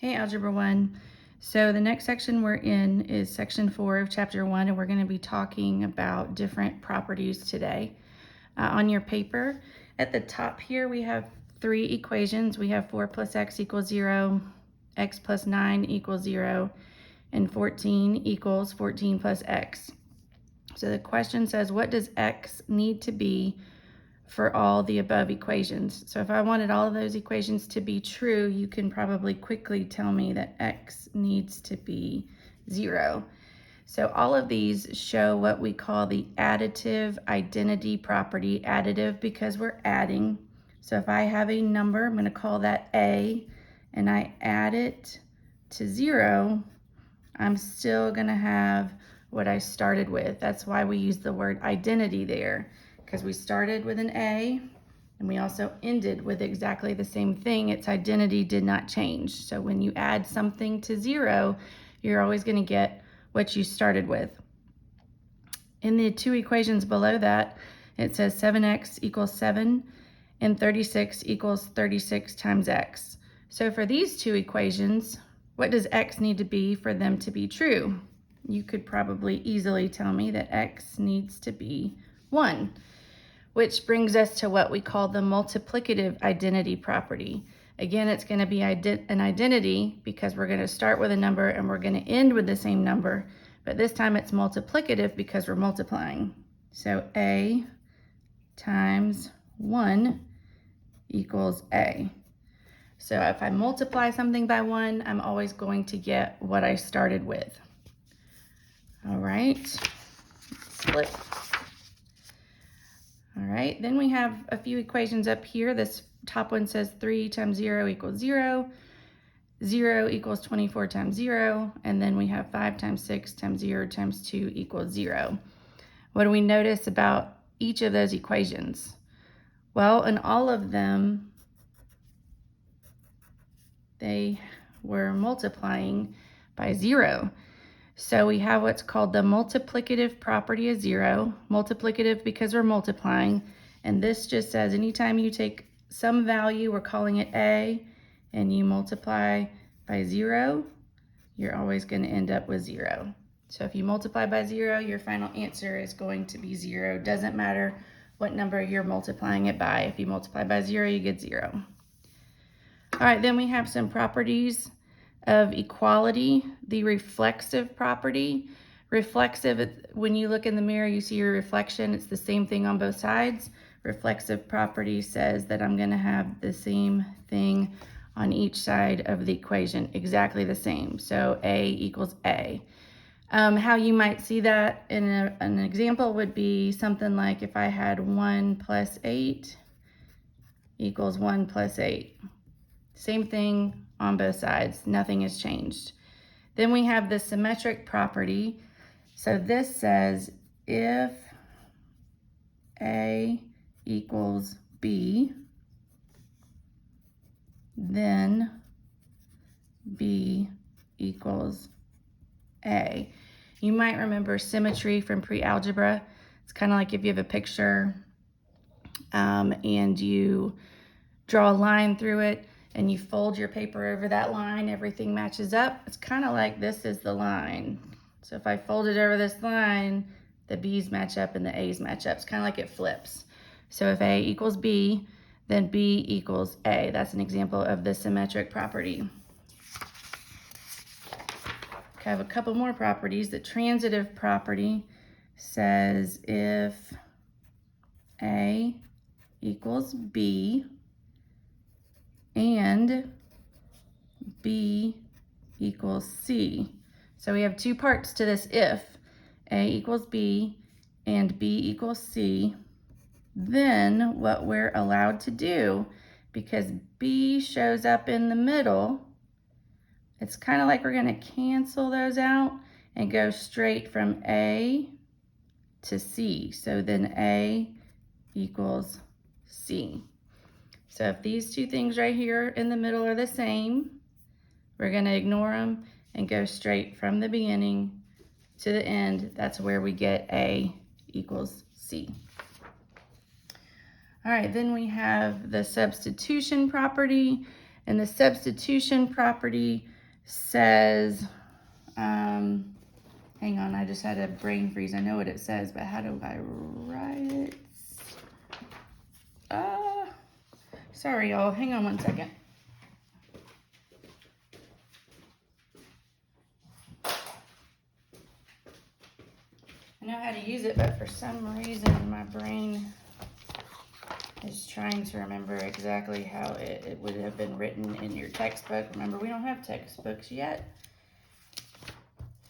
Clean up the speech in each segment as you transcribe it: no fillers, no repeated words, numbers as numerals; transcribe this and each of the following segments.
Hey, Algebra 1. So the next section we're in is section 4 of chapter 1, and we're going to be talking about different properties today. On your paper, at the top here, we have three equations. We have 4 plus x equals 0, x plus 9 equals 0, and 14 equals 14 plus x. So the question says, what does x need to be for all the above equations? So if I wanted all of those equations to be true, you can probably quickly tell me that x needs to be 0. So all of these show what we call the additive identity property. Additive because we're adding. So if I have a number, I'm going to call that a, and I add it to 0, I'm still going to have what I started with. That's why we use the word identity there, because we started with an A and we also ended with exactly the same thing. Its identity did not change. So when you add something to 0, you're always going to get what you started with. In the two equations below that, it says 7x equals 7 and 36 equals 36 times x. So for these two equations, what does x need to be for them to be true? You could probably easily tell me that x needs to be 1. Which brings us to what we call the multiplicative identity property. Again, it's going to be an identity because we're going to start with a number and we're going to end with the same number, but this time it's multiplicative because we're multiplying. So a times 1 equals a. So if I multiply something by 1, I'm always going to get what I started with. All right, flip. All right, then we have a few equations up here. This top one says 3 times 0 equals 0, 0 equals 24 times 0, and then we have 5 times 6 times 0 times 2 equals 0. What do we notice about each of those equations? Well, in all of them, they were multiplying by 0. So we have what's called the multiplicative property of 0. Multiplicative because we're multiplying. And this just says anytime you take some value, we're calling it a, and you multiply by 0, you're always going to end up with 0. So if you multiply by 0, your final answer is going to be 0. Doesn't matter what number you're multiplying it by. If you multiply by 0, you get 0. All right, then we have some properties of equality. The reflexive property. Reflexive, when you look in the mirror, you see your reflection. It's the same thing on both sides. Reflexive property says that I'm going to have the same thing on each side of the equation, exactly the same. So a equals a. How you might see that in an example would be something like if I had 1 plus 8 equals 1 plus 8. Same thing on both sides. Nothing has changed. Then we have the symmetric property. So this says if A equals B, then B equals A. You might remember symmetry from pre-algebra. It's kind of like if you have a picture and you draw a line through it, and you fold your paper over that line, everything matches up. It's kind of like this is the line. So if I fold it over this line, the B's match up and the A's match up. It's kind of like it flips. So if A equals B, then B equals A. That's an example of the symmetric property. I have a couple more properties. The transitive property says if A equals B, and B equals C. So we have two parts to this if. A equals B and B equals C. Then what we're allowed to do, because B shows up in the middle, it's kind of like we're going to cancel those out and go straight from A to C. So then A equals C. So if these two things right here in the middle are the same, we're going to ignore them and go straight from the beginning to the end. That's where we get A equals C. All right, then we have the substitution property. And the substitution property says, hang on, I just had a brain freeze. I know what it says, but how do I write it? Sorry, y'all. Hang on one second. I know how to use it, but for some reason my brain is trying to remember exactly how it would have been written in your textbook. Remember, we don't have textbooks yet,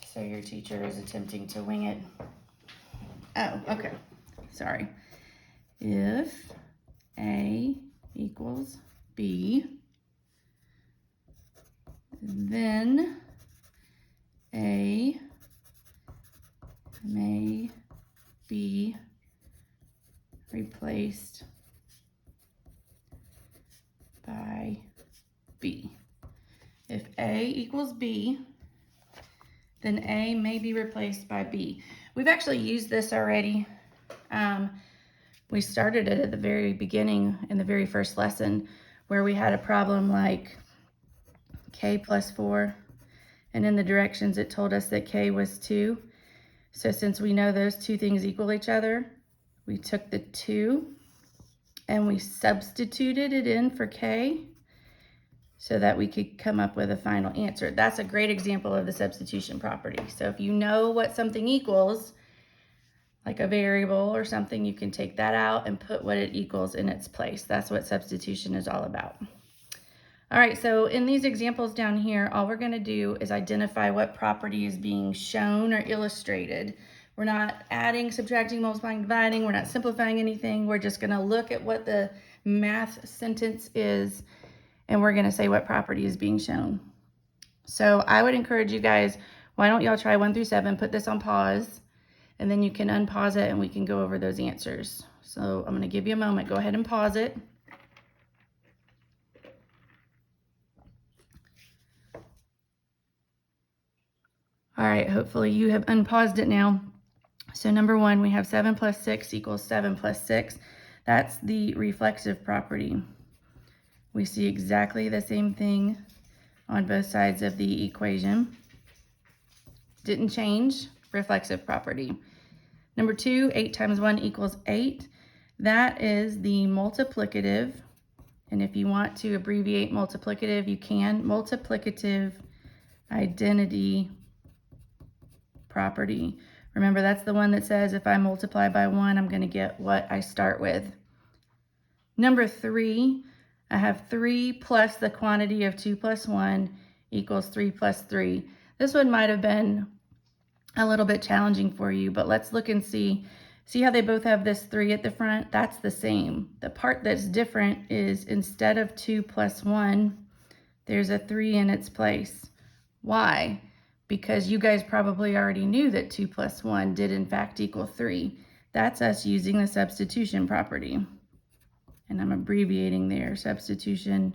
so your teacher is attempting to wing it. Oh, okay. Sorry. If A equals B, then A may be replaced by B. If A equals B, then A may be replaced by B. We've actually used this already. We started it at the very beginning in the very first lesson where we had a problem like K plus 4, and in the directions it told us that K was 2. So since we know those two things equal each other, we took the 2 and we substituted it in for K so that we could come up with a final answer. That's a great example of the substitution property. So if you know what something equals, like a variable or something, you can take that out and put what it equals in its place. That's what substitution is all about. All right, so in these examples down here, all we're going to do is identify what property is being shown or illustrated. We're not adding, subtracting, multiplying, dividing. We're not simplifying anything. We're just going to look at what the math sentence is, and we're going to say what property is being shown. So I would encourage you guys, why don't y'all try 1 through 7, put this on pause, and then you can unpause it and we can go over those answers. So I'm going to give you a moment. Go ahead and pause it. All right, hopefully you have unpaused it now. So number 1, we have 7 plus 6 equals 7 plus 6. That's the reflexive property. We see exactly the same thing on both sides of the equation. Didn't change, reflexive property. Number 2, 8 times 1 equals 8. That is the multiplicative. And if you want to abbreviate multiplicative, you can. Multiplicative identity property. Remember, that's the one that says if I multiply by 1, I'm going to get what I start with. Number 3, I have 3 plus the quantity of 2 plus 1 equals 3 plus 3. This one might have been a little bit challenging for you, but let's look and see. See how they both have this 3 at the front? That's the same. The part that's different is instead of 2 plus 1, there's a 3 in its place. Why? Because you guys probably already knew that 2 plus 1 did in fact equal 3. That's us using the substitution property. And I'm abbreviating there, substitution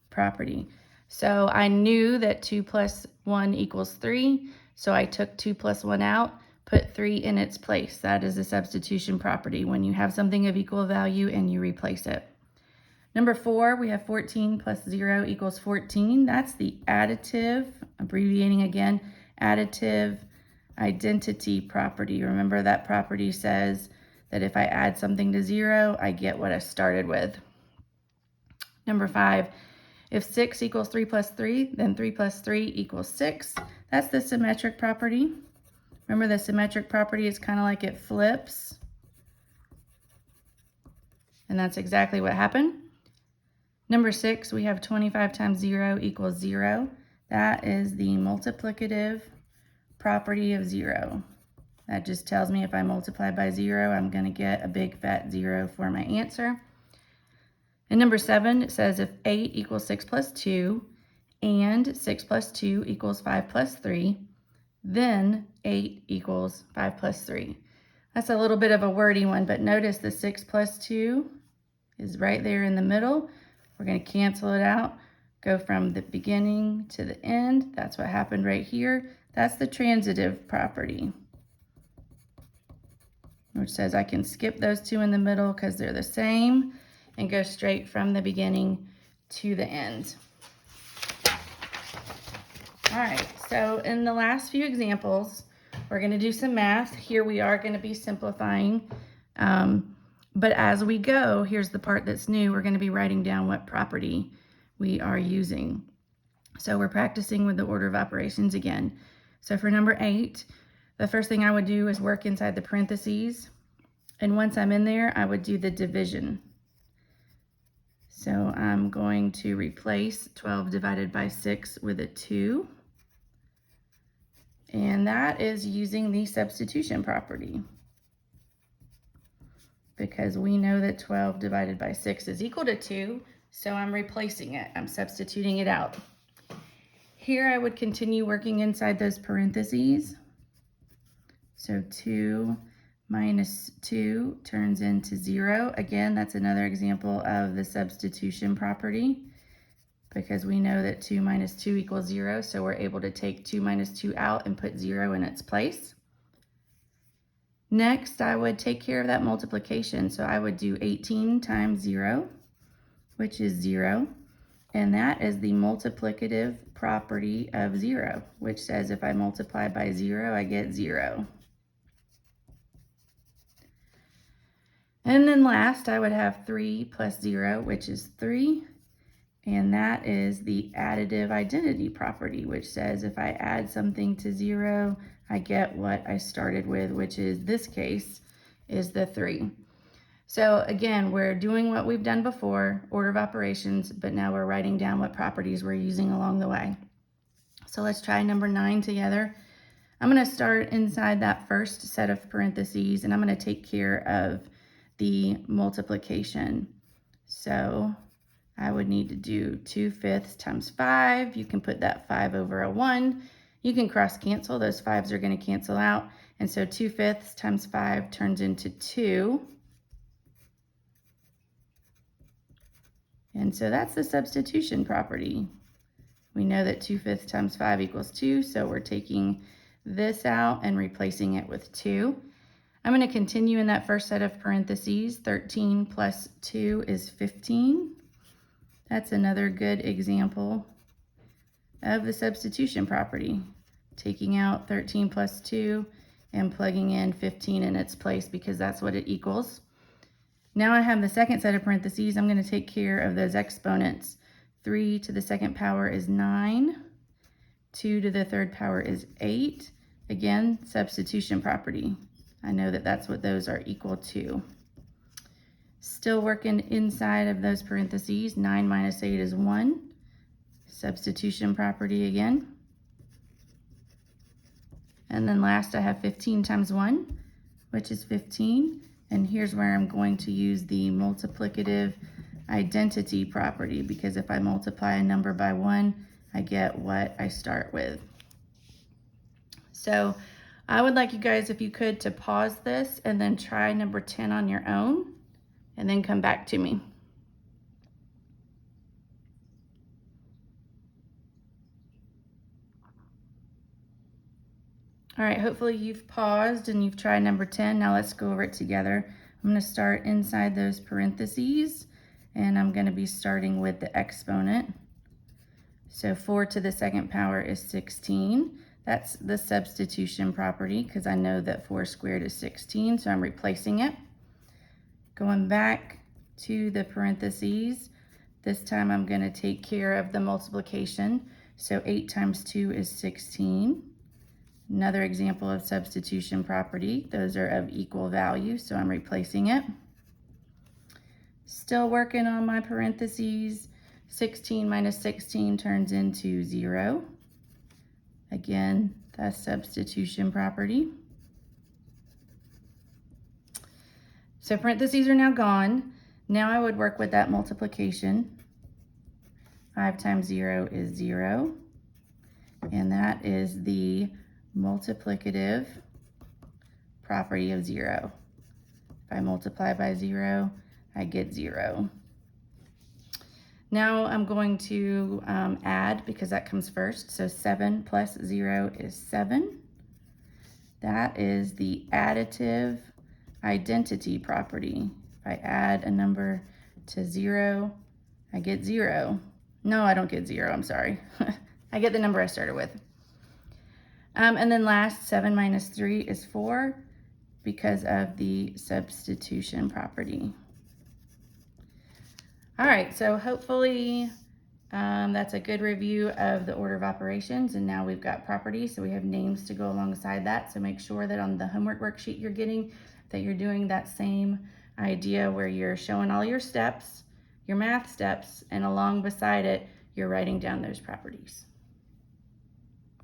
property. So I knew that 2 plus 1 equals 3, so I took 2 plus 1 out, put 3 in its place. That is a substitution property, when you have something of equal value and you replace it. Number 4, we have 14 plus 0 equals 14. That's the additive, abbreviating again, additive identity property. Remember, that property says that if I add something to 0, I get what I started with. Number 5, if 6 equals 3 plus 3, then 3 plus 3 equals 6. That's the symmetric property. Remember, the symmetric property is kind of like it flips. And that's exactly what happened. Number 6, we have 25 times 0 equals 0. That is the multiplicative property of 0. That just tells me if I multiply by 0, I'm going to get a big fat 0 for my answer. And number 7, it says if 8 equals 6 plus 2 and 6 plus 2 equals 5 plus 3, then 8 equals 5 plus 3. That's a little bit of a wordy one, but notice the 6 plus 2 is right there in the middle. We're going to cancel it out, go from the beginning to the end. That's what happened right here. That's the transitive property, which says I can skip those two in the middle because they're the same and go straight from the beginning to the end. All right, so in the last few examples, we're going to do some math. Here we are going to be simplifying. But as we go, here's the part that's new. We're going to be writing down what property we are using. So we're practicing with the order of operations again. So for number 8, the first thing I would do is work inside the parentheses. And once I'm in there, I would do the division. So I'm going to replace 12 divided by 6 with a 2. And that is using the substitution property, because we know that 12 divided by 6 is equal to 2, so I'm replacing it. I'm substituting it out. Here I would continue working inside those parentheses. So 2 minus 2 turns into 0. Again, that's another example of the substitution property, because we know that 2 minus 2 equals 0, so we're able to take 2 minus 2 out and put 0 in its place. Next, I would take care of that multiplication. So I would do 18 times 0, which is 0. And that is the multiplicative property of 0, which says if I multiply by 0, I get 0. And then last, I would have 3 plus 0, which is 3. And that is the additive identity property, which says if I add something to 0, I get what I started with, which is, this case, is the 3. So again, we're doing what we've done before, order of operations, but now we're writing down what properties we're using along the way. So let's try number 9 together. I'm going to start inside that first set of parentheses, and I'm going to take care of the multiplication. So I would need to do 2/5 times 5. You can put that 5 over a 1. You can cross cancel. Those 5s are going to cancel out. And so 2/5 times 5 turns into 2. And so that's the substitution property. We know that 2/5 times 5 equals 2. So we're taking this out and replacing it with 2. I'm going to continue in that first set of parentheses. 13 plus 2 is 15. That's another good example of the substitution property. Taking out 13 plus 2 and plugging in 15 in its place, because that's what it equals. Now I have the second set of parentheses. I'm going to take care of those exponents. 3 to the second power is 9. 2 to the third power is 8. Again, substitution property. I know that that's what those are equal to. Still working inside of those parentheses. 9 minus 8 is 1. Substitution property again. And then last I have 15 times 1, which is 15. And here's where I'm going to use the multiplicative identity property, because if I multiply a number by 1, I get what I start with. So I would like you guys, if you could, to pause this and then try number 10 on your own, and then come back to me. All right, hopefully you've paused and you've tried number 10. Now let's go over it together. I'm going to start inside those parentheses, and I'm going to be starting with the exponent. So 4 to the second power is 16. That's the substitution property, because I know that 4 squared is 16, so I'm replacing it. Going back to the parentheses, this time I'm going to take care of the multiplication. So 8 times 2 is 16. Another example of substitution property. Those are of equal value, so I'm replacing it. Still working on my parentheses. 16 minus 16 turns into 0. Again, that's substitution property. So parentheses are now gone. Now I would work with that multiplication. 5 times 0 is 0. And that is the multiplicative property of 0. If I multiply by 0, I get 0. Now I'm going to add, because that comes first. So 7 plus 0 is 7. That is the additive identity property. If I add a number to 0, I get 0. No, I don't get 0, I'm sorry. I get the number I started with. And then last, 7 minus 3 is 4 because of the substitution property. All right, so hopefully that's a good review of the order of operations, and now we've got properties, so we have names to go alongside that. So make sure that on the homework worksheet you're getting that you're doing that same idea where you're showing all your steps, your math steps, and along beside it, you're writing down those properties.